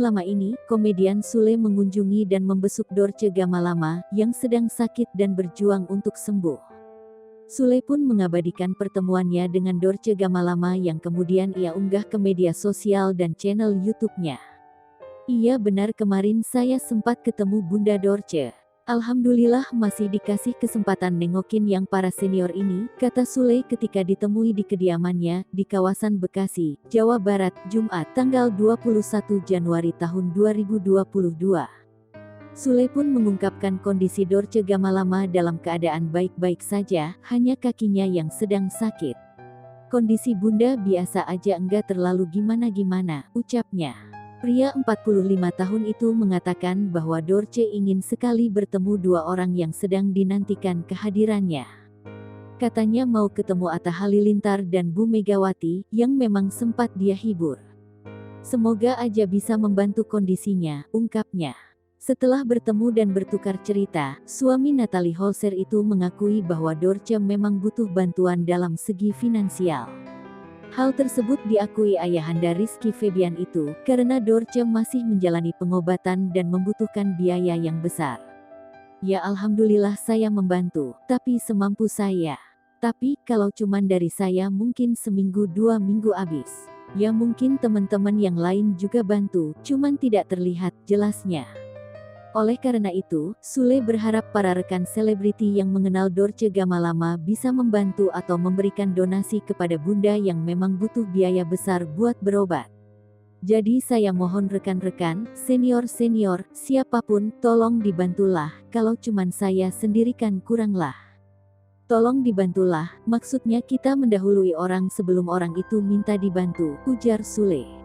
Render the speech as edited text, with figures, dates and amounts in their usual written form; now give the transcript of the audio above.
Belum lama ini, komedian Sule mengunjungi dan membesuk Dorce Gamalama, yang sedang sakit dan berjuang untuk sembuh. Sule pun mengabadikan pertemuannya dengan Dorce Gamalama yang kemudian ia unggah ke media sosial dan channel YouTube-nya. Iya benar, kemarin saya sempat ketemu Bunda Dorce. Alhamdulillah masih dikasih kesempatan nengokin yang para senior ini, kata Sule ketika ditemui di kediamannya, di kawasan Bekasi, Jawa Barat, Jumat, tanggal 21 Januari tahun 2022. Sule pun mengungkapkan kondisi Dorce Gamalama dalam keadaan baik-baik saja, hanya kakinya yang sedang sakit. Kondisi Bunda biasa aja, enggak terlalu gimana-gimana, ucapnya. Pria 45 tahun itu mengatakan bahwa Dorce ingin sekali bertemu dua orang yang sedang dinantikan kehadirannya. Katanya mau ketemu Atta Halilintar dan Bu Megawati, yang memang sempat dia hibur. Semoga aja bisa membantu kondisinya, ungkapnya. Setelah bertemu dan bertukar cerita, suami Natalie Holzer itu mengakui bahwa Dorce memang butuh bantuan dalam segi finansial. Hal tersebut diakui ayahanda Rizky Febian itu, karena Dorce masih menjalani pengobatan dan membutuhkan biaya yang besar. Ya alhamdulillah saya membantu, tapi semampu saya. Tapi, kalau cuman dari saya mungkin seminggu 2 minggu habis. Ya mungkin teman-teman yang lain juga bantu, cuman tidak terlihat, jelasnya. Oleh karena itu, Sule berharap para rekan selebriti yang mengenal Dorce Gamalama bisa membantu atau memberikan donasi kepada Bunda yang memang butuh biaya besar buat berobat. Jadi saya mohon rekan-rekan, senior-senior, siapapun, tolong dibantulah, kalau cuman saya sendirikan kuranglah. Tolong dibantulah, maksudnya kita mendahului orang sebelum orang itu minta dibantu, ujar Sule.